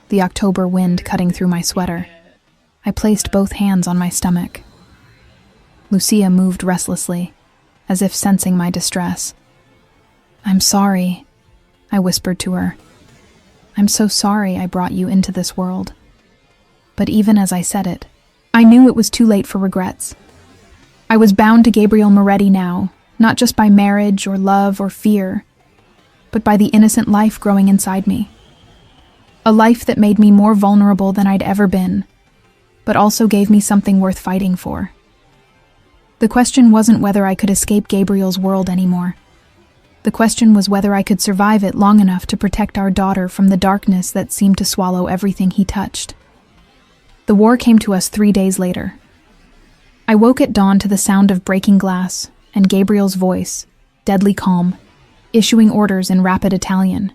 the October wind cutting through my sweater, I placed both hands on my stomach. Lucia moved restlessly, as if sensing my distress. "I'm sorry," I whispered to her. "I'm so sorry I brought you into this world." But even as I said it, I knew it was too late for regrets. I was bound to Gabriel Moretti now, not just by marriage or love or fear, but by the innocent life growing inside me. A life that made me more vulnerable than I'd ever been, but also gave me something worth fighting for. The question wasn't whether I could escape Gabriel's world anymore. The question was whether I could survive it long enough to protect our daughter from the darkness that seemed to swallow everything he touched. The war came to us 3 days later. I woke at dawn to the sound of breaking glass and Gabriel's voice, deadly calm, issuing orders in rapid Italian.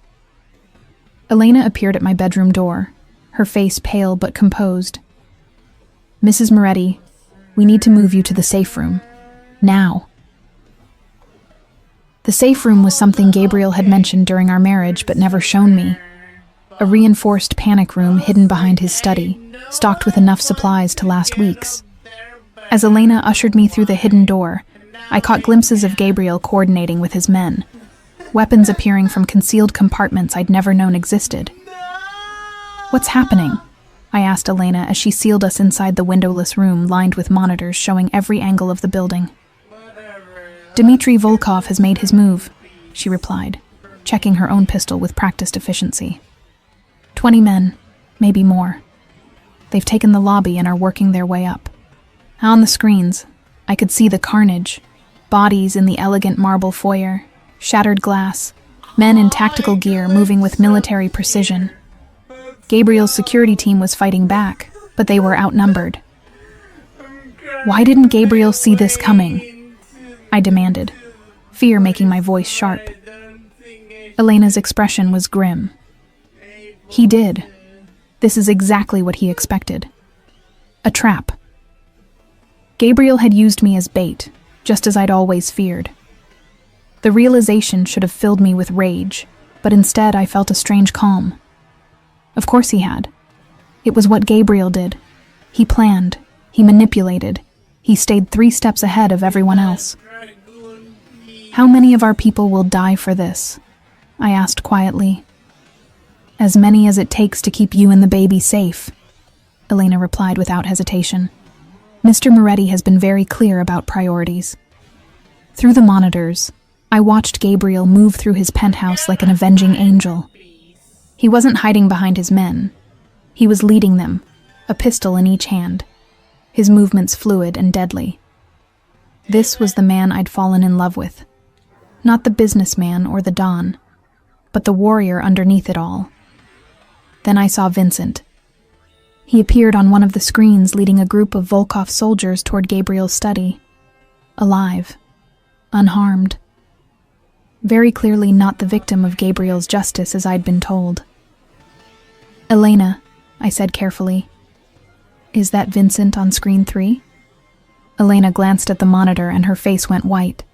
Elena appeared at my bedroom door, her face pale but composed. "Mrs. Moretti, we need to move you to the safe room. Now." The safe room was something Gabriel had mentioned during our marriage but never shown me. A reinforced panic room hidden behind his study, stocked with enough supplies to last weeks. As Elena ushered me through the hidden door, I caught glimpses of Gabriel coordinating with his men, weapons appearing from concealed compartments I'd never known existed. "What's happening?" I asked Elena as she sealed us inside the windowless room lined with monitors showing every angle of the building. "Dmitri Volkov has made his move," she replied, checking her own pistol with practiced efficiency. 20 men, maybe more. They've taken the lobby and are working their way up. On the screens, I could see the carnage, bodies in the elegant marble foyer, shattered glass, men in tactical gear moving with military precision. Gabriel's security team was fighting back, but they were outnumbered. "Why didn't Gabriel see this coming?" I demanded, fear making my voice sharp. Elena's expression was grim. "He did. This is exactly what he expected. A trap." Gabriel had used me as bait, just as I'd always feared. The realization should have filled me with rage, but instead I felt a strange calm. Of course he had. It was what Gabriel did. He planned, he manipulated, he stayed 3 steps ahead of everyone else. "How many of our people will die for this?" I asked quietly. "As many as it takes to keep you and the baby safe," Elena replied without hesitation. "Mr. Moretti has been very clear about priorities." Through the monitors, I watched Gabriel move through his penthouse like an avenging angel. He wasn't hiding behind his men. He was leading them, a pistol in each hand, his movements fluid and deadly. This was the man I'd fallen in love with. Not the businessman or the Don, but the warrior underneath it all. Then I saw Vincent. He appeared on one of the screens leading a group of Volkov soldiers toward Gabriel's study. Alive. Unharmed. Very clearly not the victim of Gabriel's justice as I'd been told. "Elena," I said carefully, "is that Vincent on screen 3? Elena glanced at the monitor and her face went white.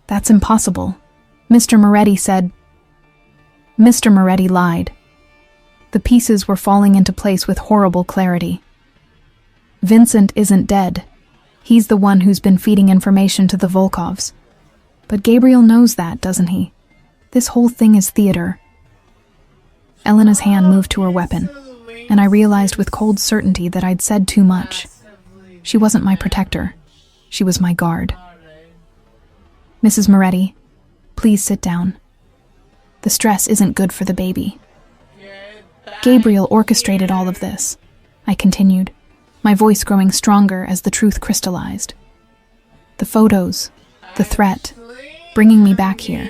"That's impossible. Mr. Moretti said—" Mr. Moretti lied. The pieces were falling into place with horrible clarity. Vincent isn't dead. He's the one who's been feeding information to the Volkovs. But Gabriel knows that, doesn't he? This whole thing is theater. Elena's hand moved to her weapon, and I realized with cold certainty that I'd said too much. She wasn't my protector. She was my guard. "Mrs. Moretti, please sit down." The stress isn't good for the baby. Gabriel orchestrated all of this, I continued, my voice growing stronger as the truth crystallized. The photos, the threat, bringing me back here.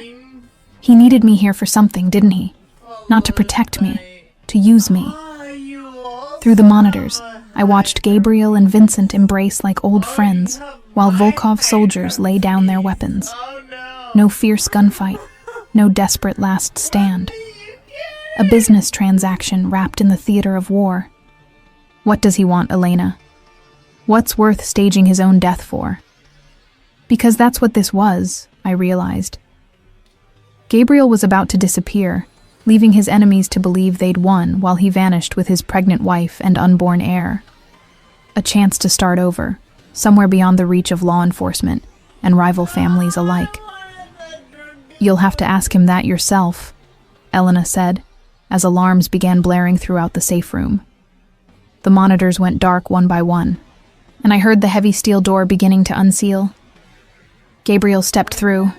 He needed me here for something, didn't he? Not to protect me, to use me. Through the monitors, I watched Gabriel and Vincent embrace like old friends, while Volkov soldiers lay down their weapons. No fierce gunfight, no desperate last stand. A business transaction wrapped in the theater of war. What does he want, Elena? What's worth staging his own death for? Because that's what this was, I realized. Gabriel was about to disappear, leaving his enemies to believe they'd won while he vanished with his pregnant wife and unborn heir. A chance to start over, somewhere beyond the reach of law enforcement and rival families alike. You'll have to ask him that yourself, Elena said, as alarms began blaring throughout the safe room. The monitors went dark one by one, and I heard the heavy steel door beginning to unseal. Gabriel stepped through,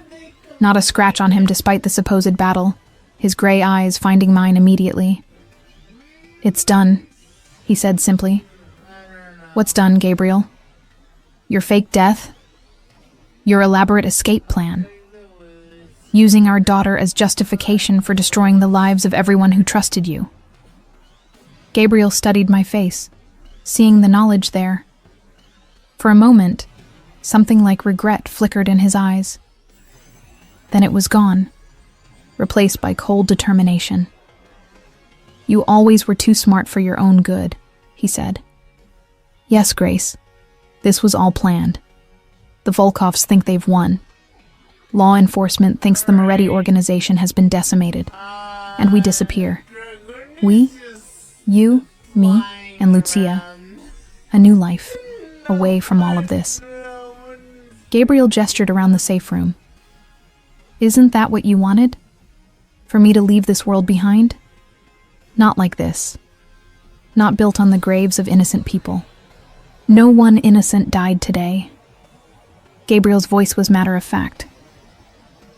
not a scratch on him despite the supposed battle, his gray eyes finding mine immediately. It's done, he said simply. What's done, Gabriel? Your fake death? Your elaborate escape plan? Using our daughter as justification for destroying the lives of everyone who trusted you. Gabriel studied my face, seeing the knowledge there. For a moment, something like regret flickered in his eyes. Then it was gone, replaced by cold determination. You always were too smart for your own good, he said. Yes, Grace, this was all planned. The Volkovs think they've won. Law enforcement thinks the Moretti organization has been decimated, and we disappear. We, you, me, and Lucia. A new life, away from all of this. Gabriel gestured around the safe room. Isn't that what you wanted? For me to leave this world behind? Not like this. Not built on the graves of innocent people. No one innocent died today. Gabriel's voice was matter of fact.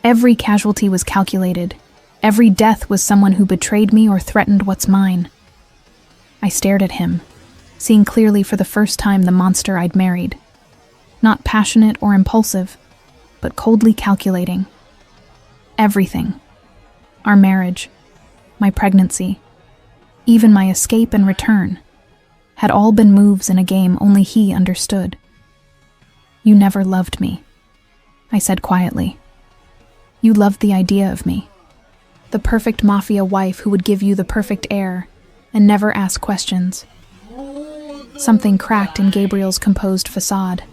Every casualty was calculated. Every death was someone who betrayed me or threatened what's mine. I stared at him, seeing clearly for the first time the monster I'd married. Not passionate or impulsive, but coldly calculating. Everything. Our marriage, my pregnancy, even my escape and return, had all been moves in a game only he understood. You never loved me, I said quietly. You loved the idea of me. The perfect mafia wife who would give you the perfect heir and never ask questions. Something cracked in Gabriel's composed facade.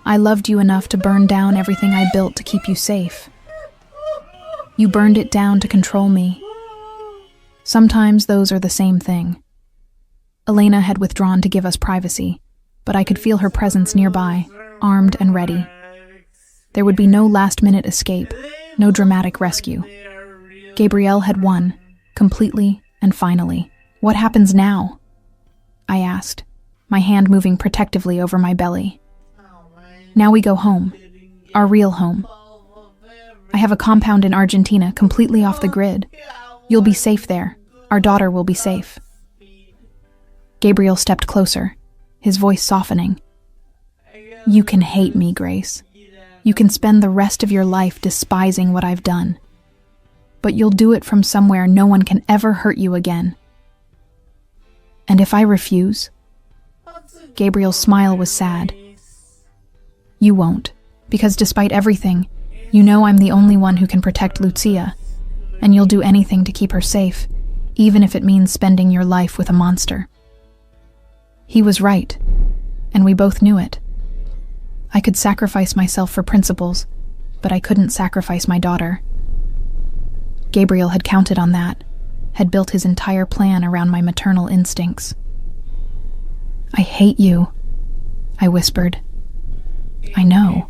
I loved you enough to burn down everything I built to keep you safe. You burned it down to control me. Sometimes those are the same thing. Elena had withdrawn to give us privacy, but I could feel her presence nearby, armed and ready. There would be no last-minute escape, no dramatic rescue. Gabriel had won, completely and finally. What happens now? I asked, my hand moving protectively over my belly. Now we go home, our real home. I have a compound in Argentina, completely off the grid. You'll be safe there. Our daughter will be safe. Gabriel stepped closer, his voice softening. You can hate me, Grace. You can spend the rest of your life despising what I've done. But you'll do it from somewhere no one can ever hurt you again. And if I refuse? Gabriel's smile was sad. You won't, because despite everything, you know I'm the only one who can protect Lucia, and you'll do anything to keep her safe, even if it means spending your life with a monster. He was right, and we both knew it. I could sacrifice myself for principles, but I couldn't sacrifice my daughter. Gabriel had counted on that, had built his entire plan around my maternal instincts. I hate you, I whispered. I know.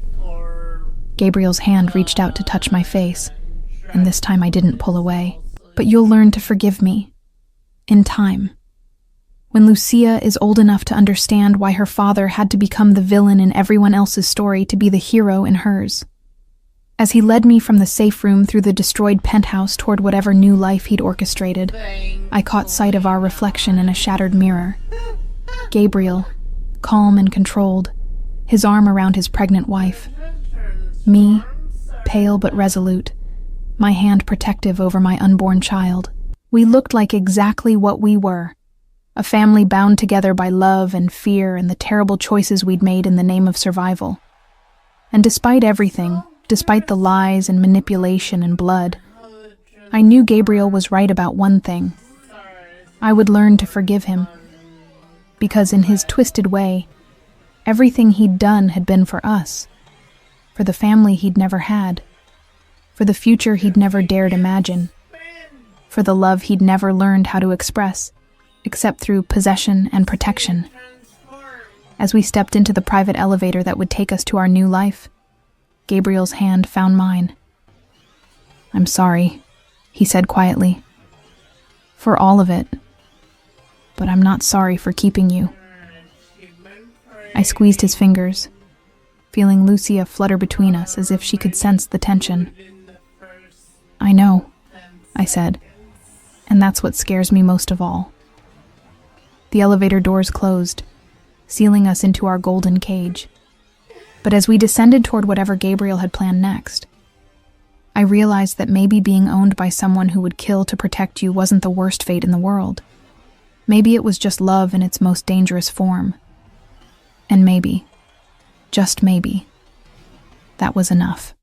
Gabriel's hand reached out to touch my face, and this time I didn't pull away. But you'll learn to forgive me. In time. When Lucia is old enough to understand why her father had to become the villain in everyone else's story to be the hero in hers. As he led me from the safe room through the destroyed penthouse toward whatever new life he'd orchestrated, I caught sight of our reflection in a shattered mirror. Gabriel, calm and controlled, his arm around his pregnant wife. Me, pale but resolute, my hand protective over my unborn child. We looked like exactly what we were, a family bound together by love and fear and the terrible choices we'd made in the name of survival. And despite everything, despite the lies and manipulation and blood, I knew Gabriel was right about one thing. I would learn to forgive him. Because in his twisted way, everything he'd done had been for us, for the family he'd never had, for the future he'd never dared imagine, for the love he'd never learned how to express, except through possession and protection. As we stepped into the private elevator that would take us to our new life, Gabriel's hand found mine. "I'm sorry," he said quietly, "for all of it, but I'm not sorry for keeping you." I squeezed his fingers, feeling Lucia flutter between us as if she could sense the tension. "I know," I said, "and that's what scares me most of all." The elevator doors closed, sealing us into our golden cage. But as we descended toward whatever Gabriel had planned next, I realized that maybe being owned by someone who would kill to protect you wasn't the worst fate in the world. Maybe it was just love in its most dangerous form. And maybe, just maybe, that was enough.